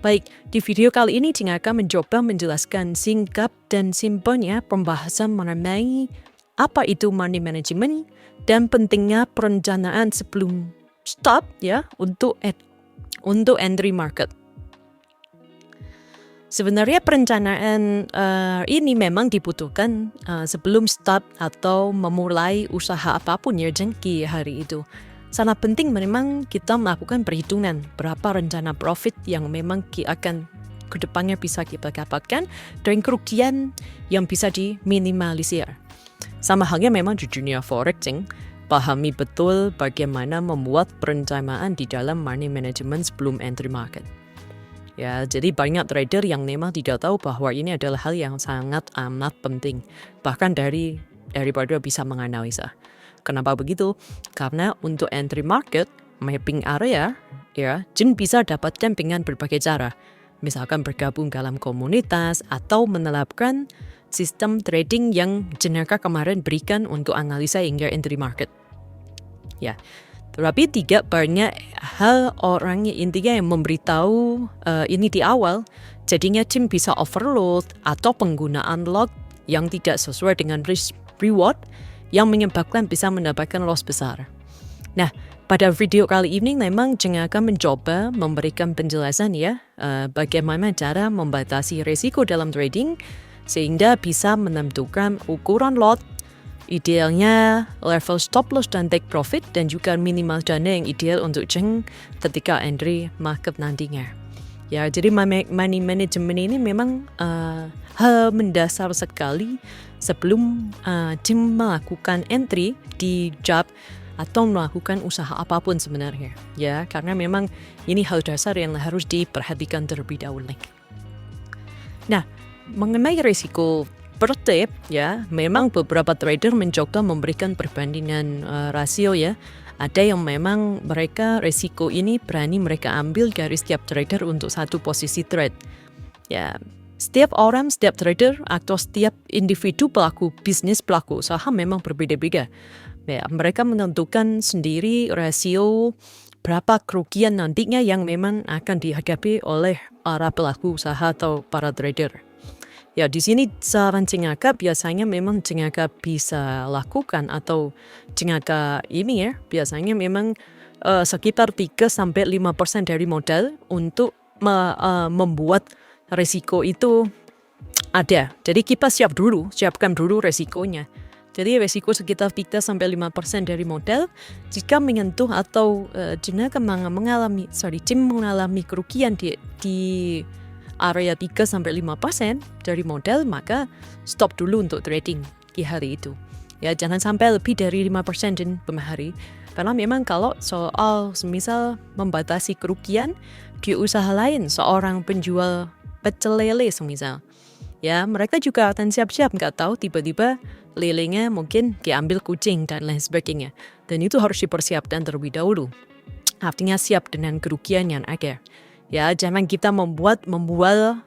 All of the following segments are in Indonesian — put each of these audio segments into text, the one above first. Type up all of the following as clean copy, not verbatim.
Baik, di video kali ini Cing akan mencoba menjelaskan singkat dan simpelnya pembahasan mengenai apa itu money management dan pentingnya perencanaan sebelum start ya untuk entry market. Sebenarnya perencanaan ini memang dibutuhkan sebelum start atau memulai usaha apapun ya jengki hari itu. Sangat penting memang kita melakukan perhitungan berapa rencana profit yang memang akan kedepannya bisa kita dapatkan dan kerugian yang bisa diminimalisir. Sama halnya memang di dunia forex, pahami betul bagaimana membuat perencanaan di dalam money management sebelum entry market. Ya, jadi banyak trader yang memang tidak tahu bahwa ini adalah hal yang sangat amat penting, bahkan daripada bisa menganalisa. Kenapa begitu? Karena untuk entry market, mapping area, ya, Jin bisa dapatkan dengan berbagai cara. Misalkan bergabung dalam komunitas atau menerapkan sistem trading yang Jenaka kemarin berikan untuk analisa hingga entry market. Ya, tetapi tidak banyak hal orang intinya yang memberitahu ini di awal, jadinya Jin bisa overload atau penggunaan lot yang tidak sesuai dengan risk reward yang menyebabkan bisa mendapatkan loss besar. Nah, pada video kali ini memang Jeng akan mencoba memberikan penjelasan ya bagaimana cara membatasi risiko dalam trading sehingga bisa menentukan ukuran lot, idealnya level stop loss dan take profit dan juga minimal dana yang ideal untuk Jeng ketika entry market nantinya. Ya, jadi money management ini memang hal mendasar sekali sebelum Jim melakukan entry di job atau melakukan usaha apapun sebenarnya. Ya, karena memang ini hal dasar yang harus diperhatikan terlebih dahulu. Nah, mengenai risiko per tip, ya, memang beberapa trader mencoba memberikan perbandingan rasio ya. Ada yang memang mereka risiko ini berani mereka ambil dari setiap trader untuk satu posisi trade. Ya, setiap orang, setiap trader atau setiap individu pelaku bisnis, pelaku usaha memang berbeda-beda. Ya, mereka menentukan sendiri rasio berapa kerugian nantinya yang memang akan dihadapi oleh para pelaku usaha atau para trader. Ya, di sini saran Cengaka biasanya memang Cengaka bisa lakukan atau Cengaka ini ya biasanya memang sekitar 3-5% dari modal untuk membuat risiko itu ada. Jadi kita siapkan dulu risikonya. Jadi risiko sekitar 3-5% dari modal jika menyentuh atau Cengaka mengalami kerugian di area 3-5% dari modal, maka stop dulu untuk trading di hari itu. Ya, jangan sampai lebih dari 5% per hari. Karena memang kalau soal semisal membatasi kerugian di usaha lain, seorang penjual pecel lele semisal, ya mereka juga akan siap-siap, nggak tahu tiba-tiba lelenya mungkin diambil kucing dan lain sebagainya. Dan itu harus dipersiapkan terlebih dahulu. Artinya siap dengan kerugian yang ada. Ya, jangan kita membual,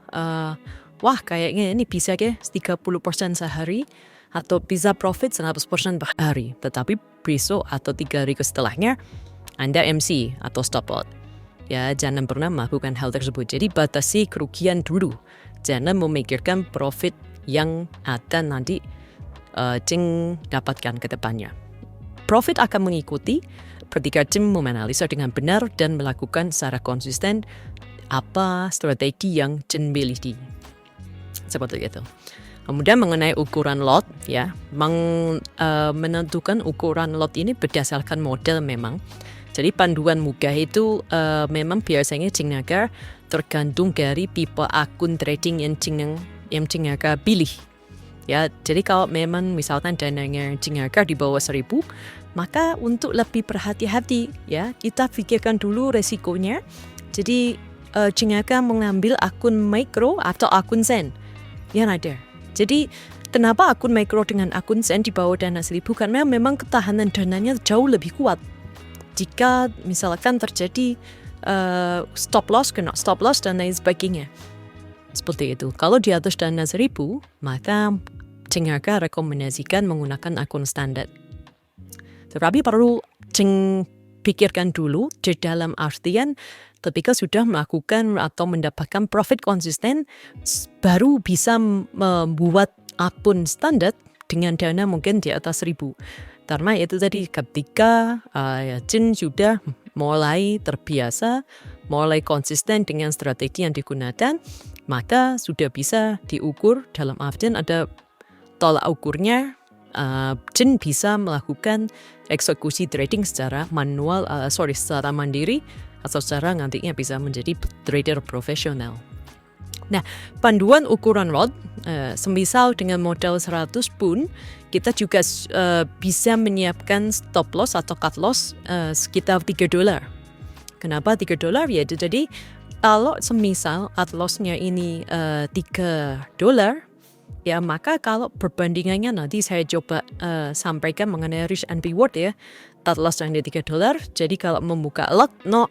wah kayaknya ini bisa ke 30% sehari atau bisa profit 100% per hari. Tetapi besok atau 3 hari setelahnya Anda MC atau stop loss. Ya, jangan pernah melakukan hal tersebut. Jadi batasi kerugian dulu. Jangan memikirkan profit yang ada nanti Jeng dapatkan ke depannya. Profit akan mengikuti ketika Jim menganalisa dengan benar dan melakukan secara konsisten apa strategi yang Jim miliki. Seperti itu. Kemudian mengenai ukuran lot, ya, menentukan ukuran lot ini berdasarkan model memang. Jadi panduan muka itu memang biasanya Cengaka tergantung dari tipe akun trading yang Cengaka pilih. Ya, jadi kalau memang misalkan dananya Cengaka di bawah 1.000, maka untuk lebih berhati-hati ya, kita pikirkan dulu resikonya. Jadi Cengaka mengambil akun micro atau akun sen yang ada. Jadi kenapa akun micro dengan akun sen di bawah dana 1.000? Karena memang ketahanan dananya jauh lebih kuat. Jika misalkan terjadi stop loss, kena stop loss dan lain sebagainya. Seperti itu. Kalau di atas dana 1.000, maka Cengaka rekomendasikan menggunakan akun standar. Tetapi perlu pikirkan dulu di dalam artian ketika sudah melakukan atau mendapatkan profit konsisten, baru bisa membuat akun standar dengan dana mungkin di atas 1.000. Karena itu tadi ketika Jin sudah mulai terbiasa, mulai konsisten dengan strategi yang digunakan, maka sudah bisa diukur dalam artian ada tolak ukurnya. Jin bisa melakukan eksekusi trading secara secara mandiri atau secara nantinya bisa menjadi trader profesional. Nah, panduan ukuran lot, semisal dengan modal 100 pun, kita juga bisa menyiapkan stop loss atau cut loss sekitar $3. Kenapa $3? Ya, jadi kalau semisal cut loss-nya ini $3, ya maka kalau perbandingannya nanti saya coba sampaikan mengenai risk and reward ya. Cut loss yang $3, jadi kalau membuka lot 0,1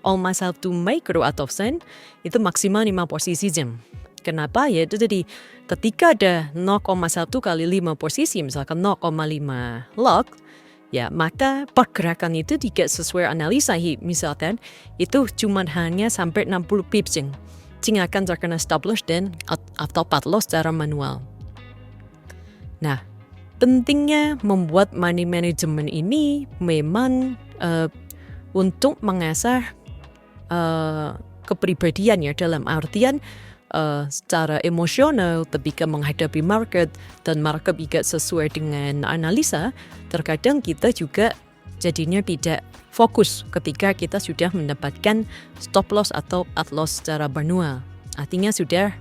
micro atau sen, itu maksimal 5 posisi jam. Kenapa? Ya itu jadi ketika ada 0,1 kali 5 posisi, misalkan 0,5 lot, ya maka pergerakan itu tidak sesuai analisa. Misalkan itu cuma hanya sampai 60 pips yang akan terkena stop loss dan atau cut loss secara manual. Nah, pentingnya membuat money management ini memang untuk mengasah kepribadian ya, dalam artian secara emosional ketika menghadapi market dan market tidak sesuai dengan analisa, terkadang kita juga jadinya tidak fokus ketika kita sudah mendapatkan stop loss atau cut loss secara manual. Artinya sudah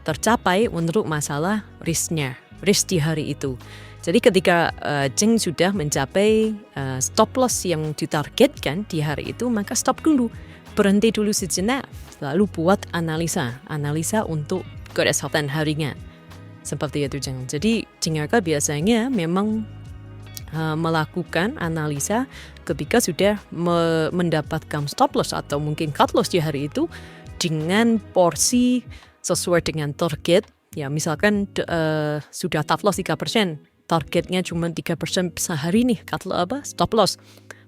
tercapai untuk masalah risk di hari itu. Jadi ketika Jeng sudah mencapai stop loss yang ditargetkan di hari itu, maka stop dulu. Berhenti dulu sejenak, lalu buat analisa untuk keesokan harinya. Seperti itu, Jeng. Jadi, Jengaka biasanya memang melakukan analisa ketika sudah mendapatkan stop loss atau mungkin cut loss di hari itu dengan porsi sesuai dengan target. Ya, misalkan sudah cut loss 3%, targetnya cuma 3% sehari nih, stop loss.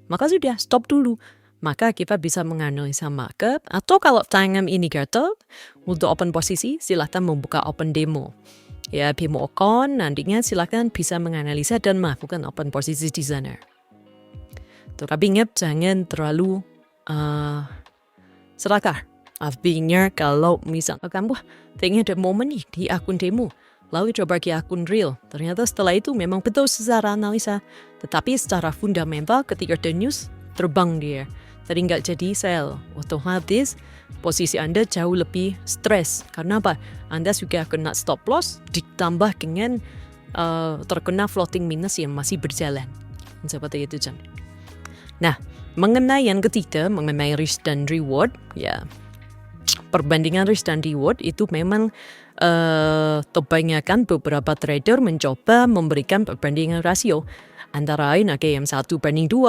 Maka sudah stop dulu. Maka kita bisa menganalisa market, atau kalau tangan ini gatal, untuk open posisi silakan membuka open demo. Ya, demo account nantinya silakan bisa menganalisa dan melakukan open posisi di sana. Tapi ingat jangan terlalu serakah. Artinya kalau misal kamu pengen ada momen nih di akun demo, lalu coba ke akun real. Ternyata setelah itu memang betul secara analisa, tetapi secara fundamental ketika ada news terbang dia. Tadi nggak jadi sell, otomatis posisi Anda jauh lebih stres. Karena apa? Anda juga kena stop loss ditambah dengan terkena floating minus yang masih berjalan. Seperti itu, Jan. Nah, mengenai yang ketiga, mengenai risk dan reward, ya perbandingan risk dan reward itu memang kebanyakan beberapa trader mencoba memberikan perbandingan rasio. Antara lain ada yang 1:2,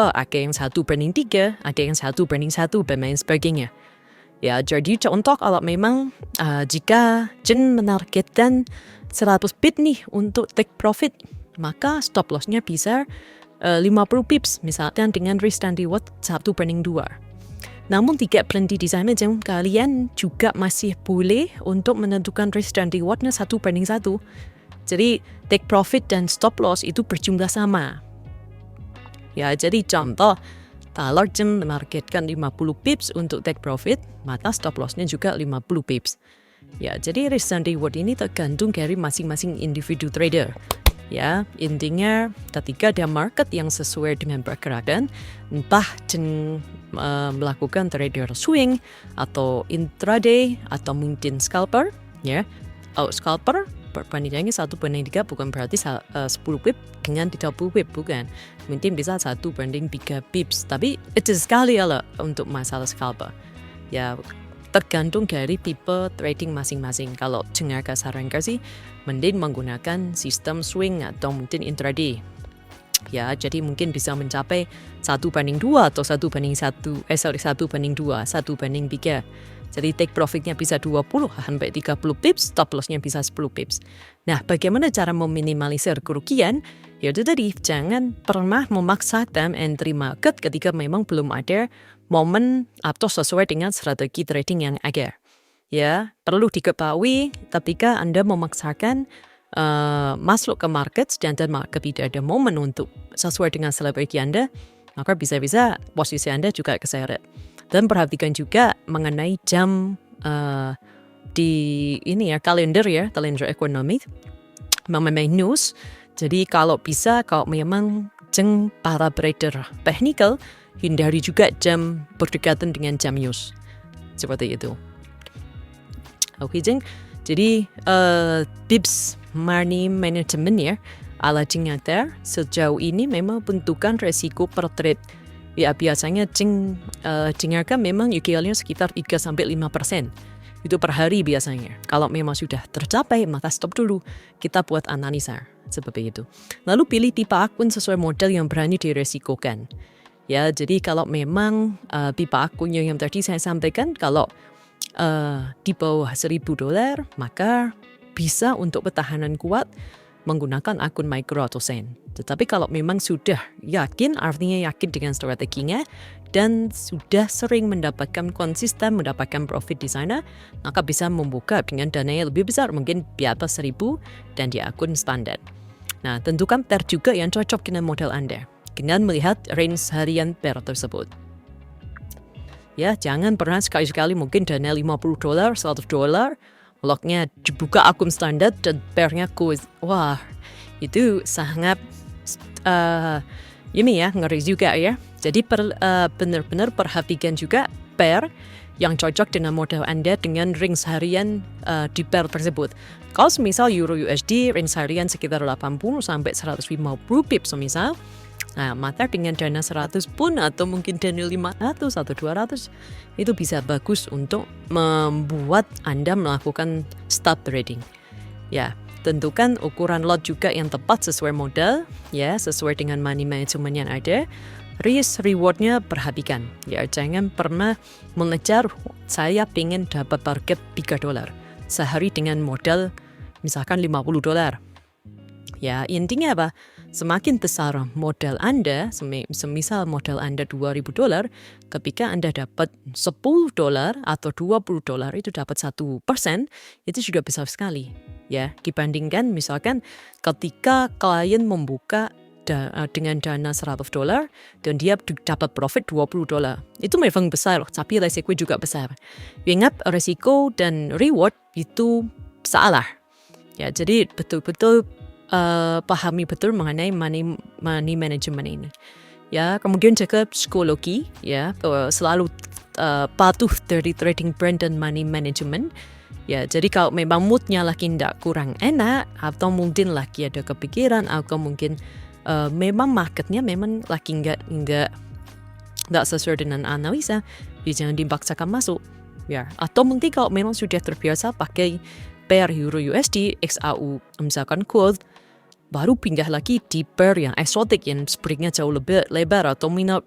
ada yang 1:3, ada yang 1:1, dan lain sebagainya. Ya, jadi contoh kalau memang jika Jen menargetkan 100 pip nih untuk take profit, maka stop loss-nya bisa 50 pips, misalnya dengan risk dan reward 1:2. Namun tidak berhenti di sana, Jen, kalian juga masih boleh untuk menentukan risk dan reward-nya 1:1. Jadi take profit dan stop loss itu berjumlah sama. Ya, jadi contoh, kalau Jen menargetkan 50 pips untuk take profit, maka stop loss-nya juga 50 pips. Ya, jadi risk dan reward ini tergantung dari masing-masing individu trader. Ya, intinya ketika ada market yang sesuai dengan pergerakan, entah Jen melakukan trader swing atau intraday atau mungkin scalper, ya. Scalper perbandingannya 1:3 bukan berarti 10 pip dengan 30 pip, bukan. Mungkin bisa 1:3 pips, tapi itu sekali ya untuk masalah scalper. Ya, tergantung dari tipe trading masing-masing. Kalau Jengaka sarankan sih, mending menggunakan sistem swing atau mungkin intraday. Ya, jadi mungkin bisa mencapai 1:2 atau 1:2, 1:3. Jadi take profitnya bisa 20 sampai 30 pips, stop loss-nya bisa 10 pips. Nah, bagaimana cara meminimalisir kerugian? Ya itu tadi, jangan pernah memaksakan entry market ketika memang belum ada momen atau sesuai dengan strategi trading yang ada. Ya, perlu diketahui ketika Anda memaksakan masuk ke market dan market tidak ada momen untuk sesuai dengan strategi Anda, maka bisa-bisa posisi Anda juga keseret. Dan perhatikan juga mengenai jam di kalender ekonomi, mengenai news. Jadi kalau bisa, kalau memang jeng para trader technical, hindari juga jam berdekatan dengan jam news. Seperti itu. Oke, jeng. Jadi tips money management ya, ala jeng nyata, sejauh ini memang bentukan resiko per trade. Ya biasanya jeng dengarkan memang UKL-nya sekitar 3-5%. Itu per hari biasanya. Kalau memang sudah tercapai, maka stop dulu. Kita buat analisa. Seperti itu. Lalu pilih tipe akun sesuai model yang berani diresikokan. Ya, jadi kalau memang tipe akunnya yang tadi saya sampaikan, kalau di bawah $1,000, maka bisa untuk pertahanan kuat menggunakan akun micro atau sen. Tetapi kalau memang sudah yakin, artinya yakin dengan strateginya, dan sudah sering konsisten mendapatkan profit di sana, maka bisa membuka dengan dana yang lebih besar, mungkin di atas 1.000 dan di akun standar. Nah, tentukan pair juga yang cocok dengan model Anda, dengan melihat range harian pair tersebut. Ya, jangan pernah sekali-sekali mungkin dana $50, $100, lognya dibuka akun standar dan pairnya kuis. Wah, itu sangat ngeri juga ya. Jadi benar-benar perhatikan juga pair yang cocok dengan model Anda dengan range harian di pair tersebut. Kalau misal Euro USD range harian sekitar 80 sampai 150 pips misal, nah maka dengan dana 100 pun atau mungkin dana 500 atau 200 itu bisa bagus untuk membuat Anda melakukan stop trading. Ya, tentukan ukuran lot juga yang tepat sesuai modal, ya, sesuai dengan money management yang ada. Risk rewardnya perhatikan, ya, jangan pernah mengejar saya pengen dapat target $3 sehari dengan modal misalkan $50. Ya, intinya apa? Semakin besar modal Anda, semisal modal Anda $2,000, ketika Anda dapat $10 atau $20 itu dapat 1%, itu sudah besar sekali. Ya, dibandingkan misalkan ketika klien membuka dengan dana $100 dan dia dapat profit $20. Itu memang besar, tapi resiko juga besar. Ingat, resiko dan reward itu salah. Ya, jadi betul-betul pahami betul mengenai money management ini. Ya, kemudian jaga psikologi, ya, selalu patuh dari trading brand dan money management. Ya, jadi kalau memang moodnya lagi kurang enak, atau mungkin lagi ada kepikiran, atau mungkin memang marketnya memang lagi nggak sesuai dengan analisa, ya jangan dipaksakan masuk. Ya, atau mungkin kalau memang sudah terbiasa pakai pair Euro USD, XAU, misalkan gold, baru pindah lagi di pair yang eksotik yang springnya jauh lebih lebar atau minor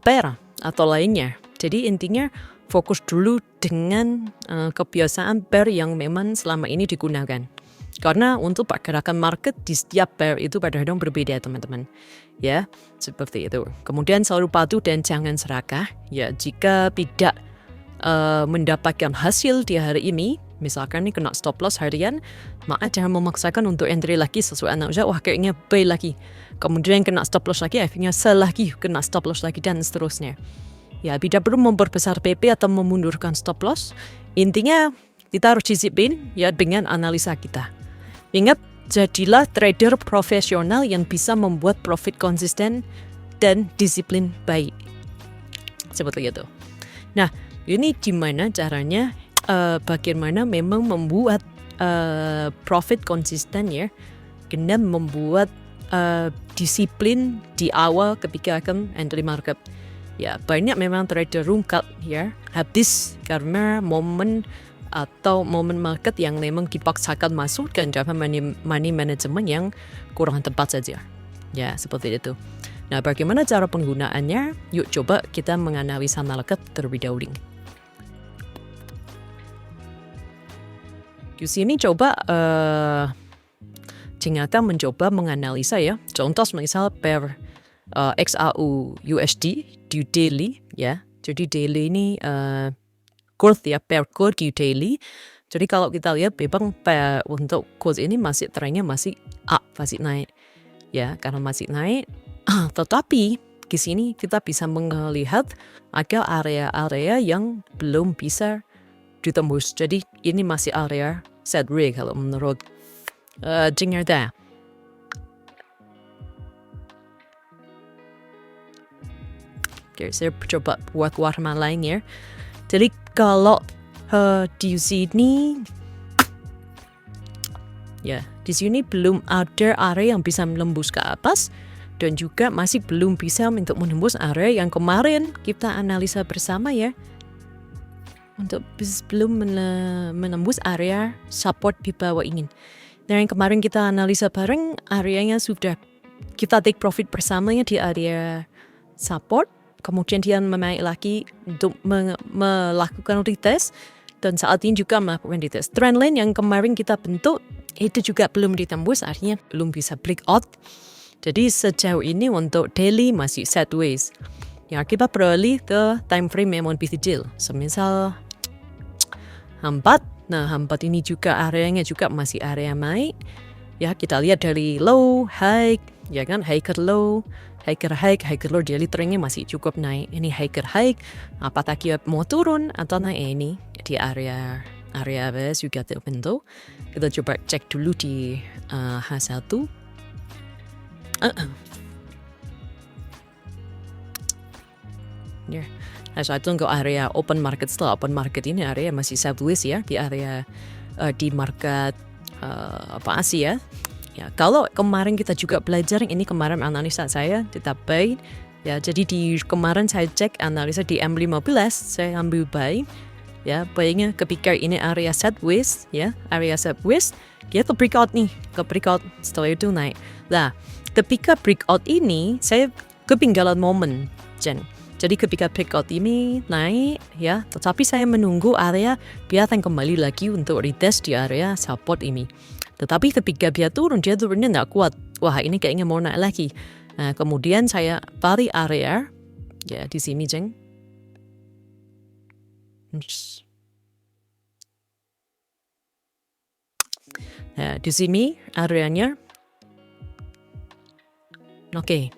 pair atau lainnya. Jadi intinya fokus dulu dengan kebiasaan pair yang memang selama ini digunakan. Karena untuk pergerakan market di setiap pair itu kadang-kadang berbeda, teman-teman. Ya, seperti itu. Kemudian selalu patuh dan jangan serakah. Ya, jika tidak mendapatkan hasil di hari ini, misalkan nih kena stop loss harian, maka jangan memaksakan untuk entry lagi sesuai analisa. Wah, kayaknya buy lagi. Kemudian kena stop loss lagi, akhirnya sell lagi, kena stop loss lagi, dan seterusnya. Ya, tidak perlu memperbesar PP atau memundurkan stop loss. Intinya kita harus disiplin ya dengan analisa kita. Ingat, jadilah trader profesional yang bisa membuat profit konsisten dan disiplin baik. Seperti itu. Nah, ini gimana caranya, bagaimana memang membuat profit konsisten ya, dengan membuat disiplin di awal ketika akan entry market. Ya, banyak memang trader rungkat ya, habis karena momen market yang memang dipaksakan masuk dan dapat money management yang kurang tepat saja. Ya, seperti itu. Nah, bagaimana cara penggunaannya? Yuk coba kita menganalisa market terlebih dahulu. Di sini coba ternyata mencoba menganalisa ya. Contoh misal per XAU USD di daily ya. Jadi daily ini growth ya, per quote daily. Jadi kalau kita lihat memang untuk quote ini masih trennya masih up, masih naik ya, karena masih naik. Tetapi di sini kita bisa melihat ada area-area yang belum bisa ditembus. Jadi ini masih area sideways kalau menurut Jingerda. Oke, saya coba buat warna lain ya. Jadi kalau di sini ya, di sini belum ada area yang bisa menembus ke atas dan juga masih belum bisa untuk menembus area yang kemarin kita analisa bersama ya. Untuk belum menembus area support di bawah ini. Dan yang kemarin kita analisa bareng, areanya sudah kita take profit bersamanya di area support. Kemudian dia menaik lagi untuk melakukan retest. Dan saat ini juga melakukan retest. Trendline yang kemarin kita bentuk itu juga belum ditembus, artinya belum bisa breakout. Jadi sejauh ini untuk daily masih sideways. Ya, kita beralih ke time frame yang lebih kecil. Semisal H4. Nah, H4 ini juga areanya juga masih area naik. Ya, kita lihat dari low, high, ya kan, high ke low, high ke low, daily trendnya masih cukup naik. Ini high ke high, apakah dia mau turun atau naik ini di area ABS juga terbentuk. Kita coba cek dulu di H1. Ya. H1 untuk area open market. Setelah open market ini area masih sideways ya, di area di market Asia. Ya, kalau kemarin kita juga belajar, ini kemarin analisa saya tetap buy. Ya, jadi di kemarin saya cek analisa di M15, saya ambil buy. Ya, buy-nya ketika ini area sideways, ya, area sideways, dia ke breakout nih, ke breakout setelah itu naik. Nah, ketika breakout ini saya ketinggalan momen, Jen. Jadi ketika breakout ini naik, ya, tetapi saya menunggu area dia akan kembali lagi untuk retest di area support ini. Tetapi ketika dia turunnya nggak kuat. Wah, ini kayaknya mau naik lagi. Nah, kemudian saya balik area, ya di sini, Jeng. Nah, di sini areanya. Oke.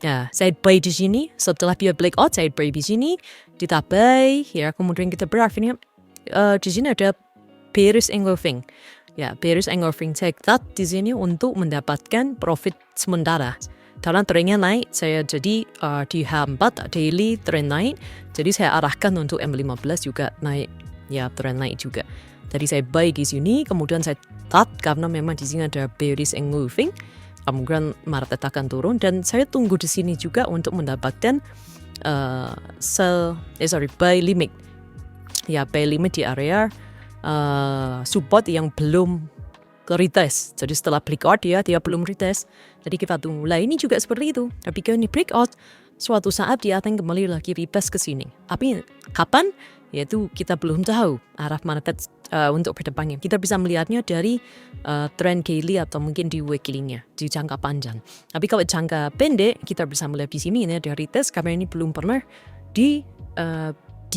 Ya, saya buy di sini. Setelah dia breakout, saya buy di sini. Kita buy, ya, kemudian kita berakhirnya di sini ada bearish engulfing. Ya, bearish engulfing saya cut di sini untuk mendapatkan profit sementara. Karena trennya naik, saya jadi di H4 daily trend naik. Jadi saya arahkan untuk M15 juga naik. Ya, trend naik juga. Jadi saya buy di sini, kemudian saya cut karena memang di sini ada bearish engulfing. Kemudian market akan turun dan saya tunggu di sini juga untuk mendapatkan buy limit. Ya, buy limit di area support yang belum ke retest. Jadi setelah breakout dia belum retest. Jadi kita tunggu. Lah ini juga seperti itu. Tapi kalau ini breakout, suatu saat dia akan kembali lagi retest ke sini. Tapi kapan? Yaitu kita belum tahu arah market untuk kedepannya. Kita bisa melihatnya dari trend daily atau mungkin di weekly-nya, di jangka panjang. Tapi kalau jangka pendek, kita bisa melihat di sini ini ada retest karena ini belum pernah di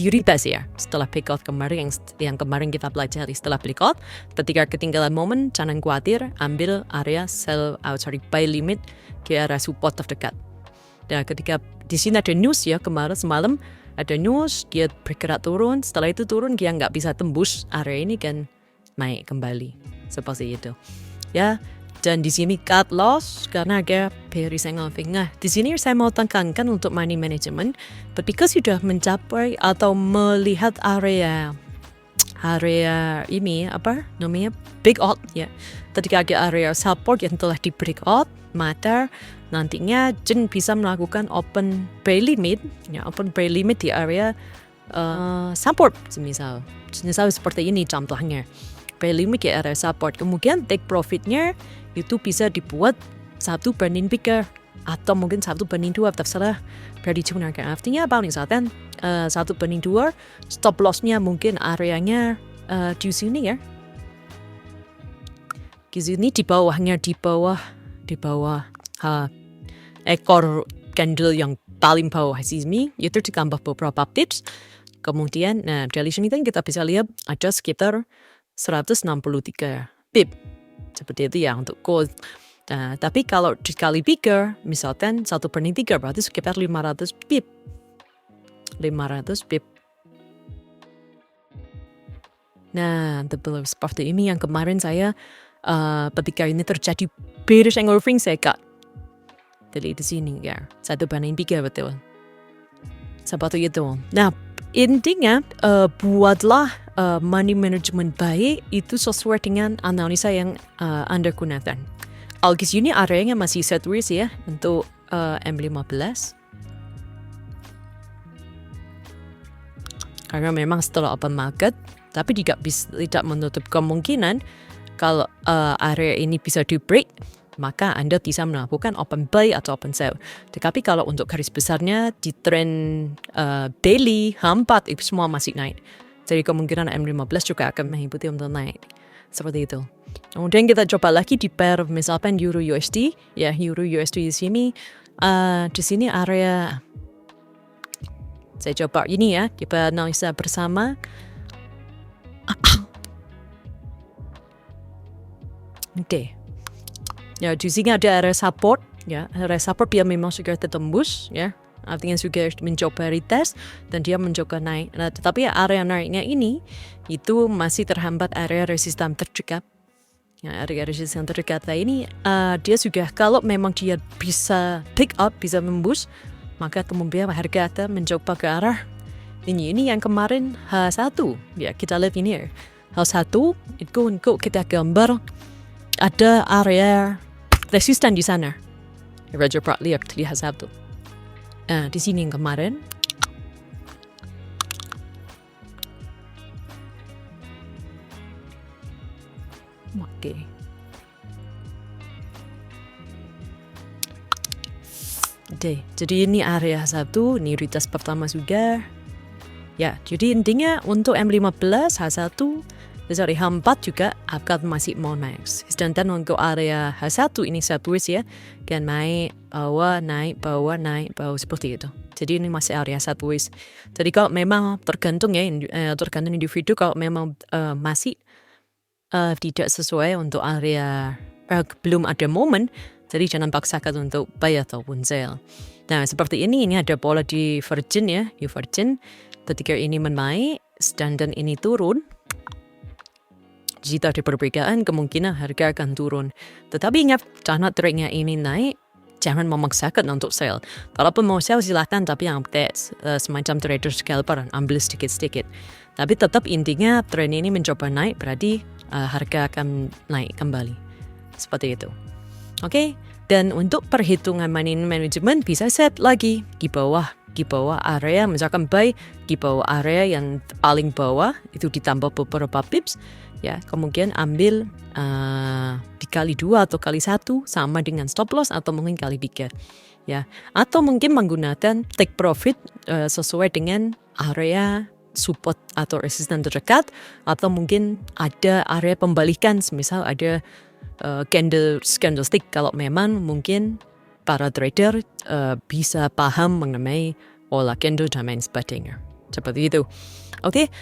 retest ya. Setelah breakout kemarin yang kemarin kita pelajari, setelah breakout, ketika ketinggalan momen, jangan khawatir, ambil area buy limit ke area support terdekat. Dan ketika di sini ada news ya, kemarin semalam ada news, dia bergerak turun, setelah itu turun dia nggak bisa tembus area ini kan naik kembali seperti itu. Ya, dan di sini cut loss karena ada bearish engulfing. Nah, di sini saya mau tekankan untuk money management, ketika sudah mencapai atau melihat area ini apa namanya breakout ya. Ketika ada area support yang telah di breakout, maka nantinya Jen bisa melakukan open buy limit, ya, open buy limit di area support semisal seperti ini contohnya. Buy limit di area support, kemudian take profitnya itu bisa dibuat 1/3 atau mungkin 1/2, terserah dari digunakan. Artinya apa misalkan 1/2 stop lossnya mungkin areanya di sini ya. di sini di bawah ekor candle yang paling bawah sini itu ditambah beberapa pips. Kemudian, dari sini kan kita bisa lihat ada sekitar 163 pip. Seperti itu ya untuk gold. Nah, tapi kalau dikali 3, misalkan 1/3 berarti sekitar 500 pip. 500 pip. Nah, betul seperti ini yang kemarin saya ketika ini terjadi bearish engulfing saya cut. Jadi di sini ya, 1/3 betul. Seperti itu. Nah, intinya buatlah money management baik itu sesuai dengan analisa yang Anda gunakan. Di sini areanya masih sideways ya untuk M15. Karena memang setelah open market, tapi tidak menutup kemungkinan kalau area ini bisa di break, maka Anda bisa melakukan open buy atau open sell. Tetapi kalau untuk garis besarnya di trend daily, H4 itu semua masih naik. Jadi kemungkinan M15 juga akan mengikuti untuk naik. Seperti itu. Kemudian kita coba lagi di pair misalkan Euro USD. Ya, Euro USD di sini area saya coba ini ya, kita analisa bersama. Oke. Ya, di sini ada area support, ya. Area support dia memang sudah tertembus, ya. Artinya sudah mencoba retest dan dia mencoba naik. Nah, tetapi area naiknya ini itu masih terhambat area resisten terdekat. Ya, area resisten terdekat ini dia sudah kalau memang dia bisa pick up, bisa memboost, maka kemudian harga akan mencoba ke arah ini yang kemarin H1. Ya, kita lihat ini ya. H1 itu untuk kita gambar ada area resisten di sana. Raja Prat lihat di H1. Nah, di sini yang kemarin. Oke. Jadi ini area H1, ini retest pertama juga. Ya, jadi intinya untuk M15, H1, dari H4 juga akan masih mau naik. Sedangkan untuk area H1 ini sideways ya, kan naik, bawah, seperti itu. Jadi ini masih area sideways. Jadi kalau memang tergantung individu, kalau memang masih tidak sesuai untuk area, belum ada momen, jadi jangan paksakan untuk buy ataupun sell. Nah, seperti ini ada pola divergent ya, divergent. Ketika ini menaik, sedangkan ini turun, jika ada perbedaan, kemungkinan harga akan turun. Tetapi ingat, karena trendnya ini naik, jangan memaksakan untuk sell. Kalaupun mau sell silahkan, tapi yang semacam trader scalper, ambil sedikit-sedikit. Tapi tetap intinya trend ini mencoba naik, berarti harga akan naik kembali. Seperti itu. Oke, dan untuk perhitungan money management bisa set lagi di bawah area, misalkan buy di bawah area yang paling bawah itu ditambah beberapa pips. Ya, kemudian ambil dikali 2 atau kali 1 sama dengan stop loss atau mungkin kali 3. Ya, atau mungkin menggunakan take profit sesuai dengan area support atau resisten terdekat, atau mungkin ada area pembalikan, misal ada candlestick kalau memang mungkin para trader bisa paham mengenai olah candle dan lain sebagainya. Seperti itu. Oke.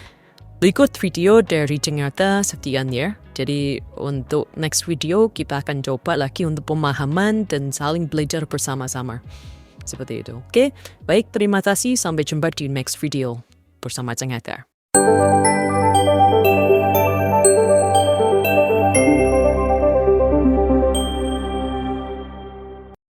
Berikut video dari Jakarta sekian ya. Jadi untuk next video kita akan coba lagi untuk pemahaman dan saling belajar bersama-sama. Seperti itu. Oke. Baik, terima kasih. Sampai jumpa di next video bersama Jakarta.